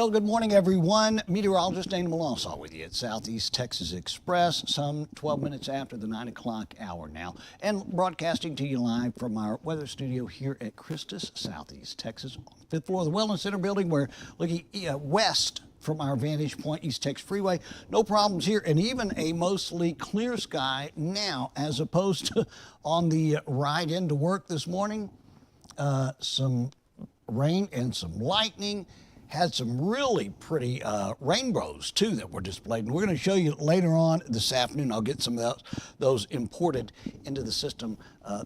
Well, good morning, everyone. Meteorologist Dana Melancon with you at Southeast Texas Express, some 12 minutes after the 9 o'clock hour now, and broadcasting to you live from our weather studio here at Christus, Southeast Texas, on the 5th floor of the Wellness Center building. We're looking west from our vantage point, East Texas Freeway. No problems here, and even a mostly clear sky now, as opposed to on the ride into work this morning. Some rain and some lightning. Had some really pretty rainbows, too, that were displayed. And we're going to show you later on this afternoon. I'll get some of those imported into the system,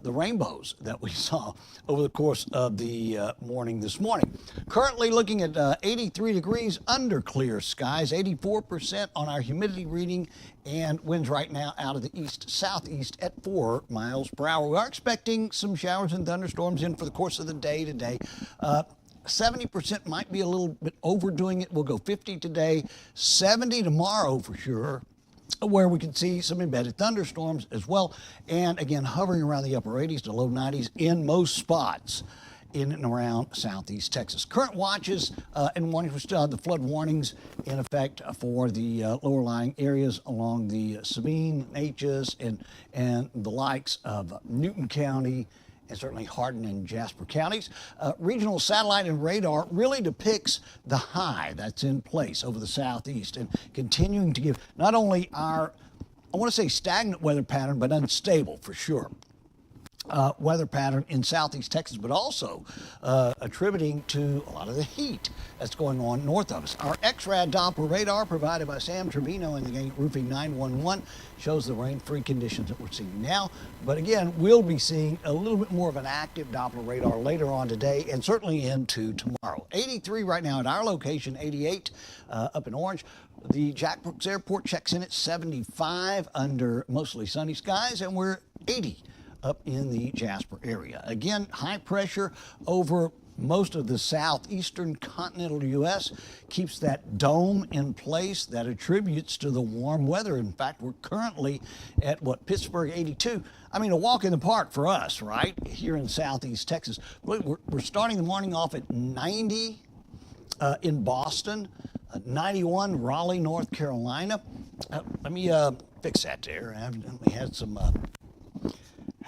the rainbows that we saw over the course of the morning this morning. Currently looking at 83 degrees under clear skies, 84% on our humidity reading, and winds right now out of the east-southeast at 4 miles per hour. We are expecting some showers and thunderstorms in for the course of the day today. 70% might be a little bit overdoing it. We'll go 50 today, 70 tomorrow for sure, where we can see some embedded thunderstorms as well. And again, hovering around the upper 80s to low 90s in most spots in and around Southeast Texas. Current watches and warnings, we still have the flood warnings in effect for the lower lying areas along the Sabine, Natchez, and the likes of Newton County, and certainly Hardin and Jasper counties. Regional satellite and radar really depicts the high that's in place over the southeast and continuing to give not only our, I want to say stagnant weather pattern, but unstable for sure. Weather pattern in Southeast Texas, but also attributing to a lot of the heat that's going on north of us. Our X-Rad Doppler radar provided by Sam Trevino and the gang Roofing 911 shows the rain-free conditions that we're seeing now. But again, we'll be seeing a little bit more of an active Doppler radar later on today and certainly into tomorrow. 83 right now at our location, 88 up in Orange. The Jack Brooks Airport checks in at 75 under mostly sunny skies, and we're 80 up in the Jasper area. Again, high pressure over most of the southeastern continental U.S. keeps that dome in place that attributes to the warm weather. In fact, we're currently at Pittsburgh 82. I mean, a walk in the park for us, right? Here in Southeast Texas. We're starting the morning off at 90 in Boston, 91 Raleigh, North Carolina. Let me fix that there. I evidently had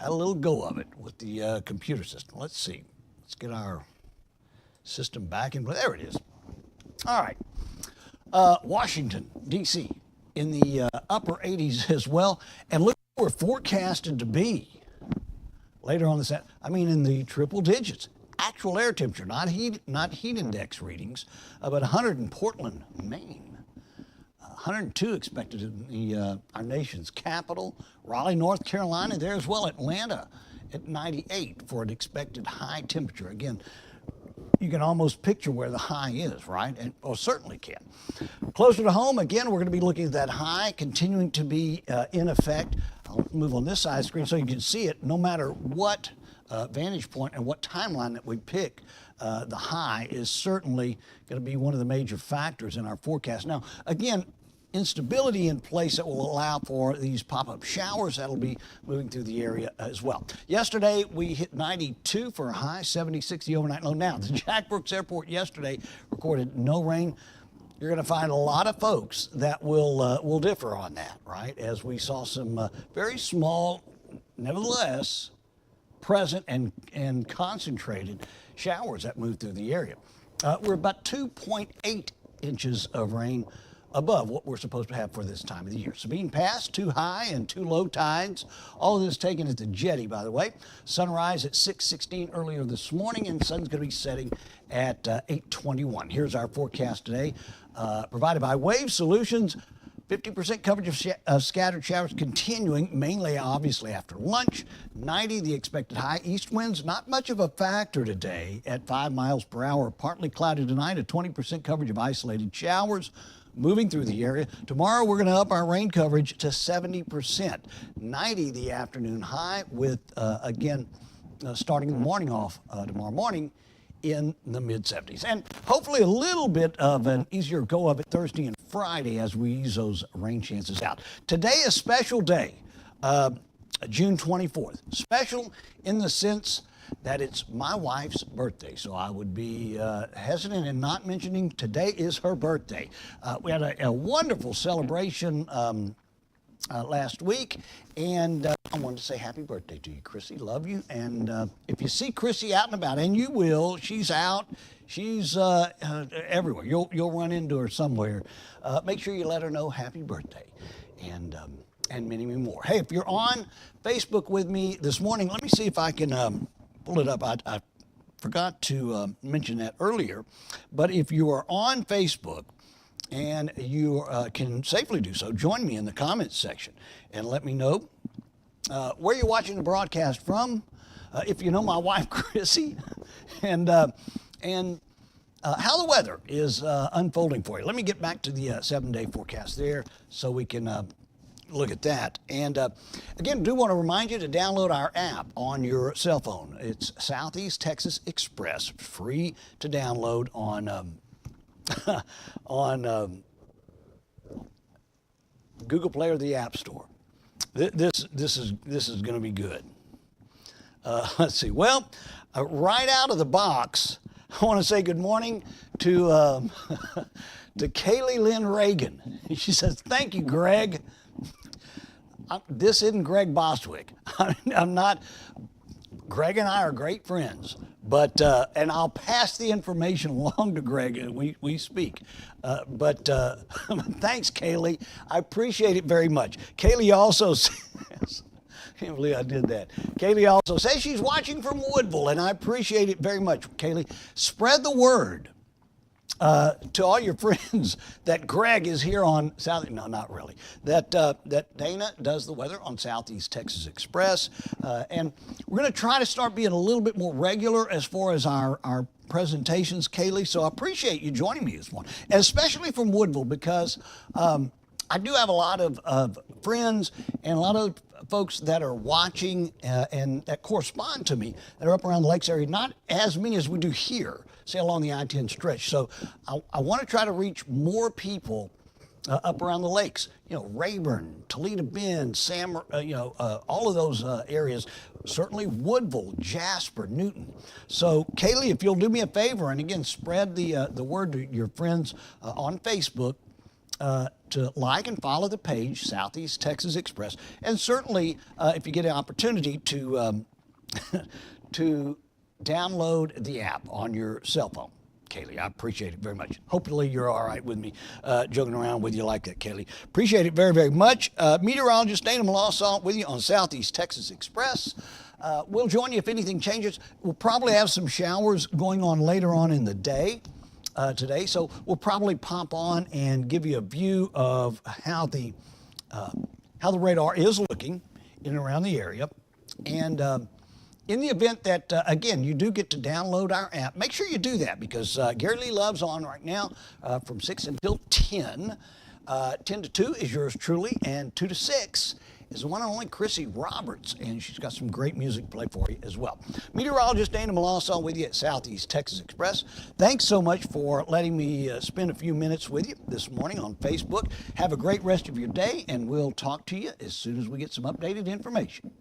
a little go of it with the computer system. Let's see. Let's get our system back in. There it is. All right. Washington, D.C. in the upper 80s as well. And look where we're forecasted to be later on this. I mean, in the triple digits. Actual air temperature, not heat index readings, but 100 in Portland, Maine. 102 expected in our nation's capital. Raleigh, North Carolina, there as well. Atlanta at 98 for an expected high temperature. Again, you can almost picture where the high is, right? Or certainly can. Closer to home, again, we're going to be looking at that high continuing to be in effect. I'll move on this side of the screen so you can see it. No matter what vantage point and what timeline that we pick, the high is certainly going to be one of the major factors in our forecast. Now, again, instability in place that will allow for these pop-up showers that'll be moving through the area as well. Yesterday, we hit 92 for a high, 76 the overnight low. Now, the Jack Brooks Airport yesterday recorded no rain. You're going to find a lot of folks that will differ on that, right? As we saw some very small, nevertheless, present and concentrated showers that moved through the area. We're about 2.8 inches of rain above what we're supposed to have for this time of the year. Sabine Pass, 2 high and 2 low tides. All of this taken at the jetty, by the way. Sunrise at 6:16 earlier this morning, and sun's going to be setting at 8:21. Here's our forecast today, provided by Wave Solutions. 50% coverage of scattered showers continuing, mainly obviously after lunch. 90 the expected high. East winds, not much of a factor today at 5 miles per hour. Partly cloudy tonight, a 20% coverage of isolated showers moving through the area. Tomorrow we're going to up our rain coverage to 70%. 90 the afternoon high with, again, starting the morning off tomorrow morning in the mid-70s. And hopefully a little bit of an easier go of it Thursday and Friday as we ease those rain chances out. Today, a special day, June 24th. Special in the sense that it's my wife's birthday. So I would be hesitant in not mentioning today is her birthday. We had a wonderful celebration last week, and I wanted to say happy birthday to you, Chrissy. Love you. And if you see Chrissy out and about, and you will, she's out, she's everywhere. You'll run into her somewhere. Make sure you let her know happy birthday, and many, many more. Hey, if you're on Facebook with me this morning, let me see if I can pull it up. I forgot to mention that earlier, but if you are on Facebook, and you can safely do so, join me in the comments section and let me know where you're watching the broadcast from, if you know my wife, Chrissy, and how the weather is unfolding for you. Let me get back to the 7-day forecast there so we can look at that. And again, do want to remind you to download our app on your cell phone. It's Southeast Texas Express, free to download on on Google Play or the App Store. This is going to be good. Let's see. Well, right out of the box, I want to say good morning to to Kaylee Lynn Reagan. She says, "Thank you, Greg." This isn't Greg Bostwick. I'm not. Greg and I are great friends, but and I'll pass the information along to Greg and we speak. But thanks, Kaylee. I appreciate it very much. Kaylee also says, I can't believe I did that. Kaylee also says she's watching from Woodville, and I appreciate it very much, Kaylee. Spread the word to all your friends that Greg is here on South. No, not really. That Dana does the weather on Southeast Texas Express, and we're going to try to start being a little bit more regular as far as our presentations, Kaylee. So I appreciate you joining me this morning, especially from Woodville, because I do have a lot of friends and a lot of folks that are watching and that correspond to me that are up around the Lakes area, not as many as we do here, say along the I-10 stretch. So I want to try to reach more people up around the lakes. You know, Rayburn, Toledo Bend, all of those areas. Certainly Woodville, Jasper, Newton. So Kaylee, if you'll do me a favor, and again, spread the word to your friends on Facebook, to like and follow the page, Southeast Texas Express, and certainly if you get an opportunity to to download the app on your cell phone. Kaylee, I appreciate it very much. Hopefully you're all right with me joking around with you like that, Kaylee. Appreciate it very, very much. Meteorologist Dana Melancon with you on Southeast Texas Express. We'll join you if anything changes. We'll probably have some showers going on later on in the day. Today, so we'll probably pop on and give you a view of how the radar is looking in and around the area. And in the event that, again, you do get to download our app, make sure you do that, because Gary Lee Love's on right now from 6 until 10. 10 to 2 is yours truly, and 2 to 6 is the one and only Chrissy Roberts, and she's got some great music to play for you as well. Meteorologist Dana Melancon with you at Southeast Texas Express. Thanks so much for letting me spend a few minutes with you this morning on Facebook. Have a great rest of your day, and we'll talk to you as soon as we get some updated information.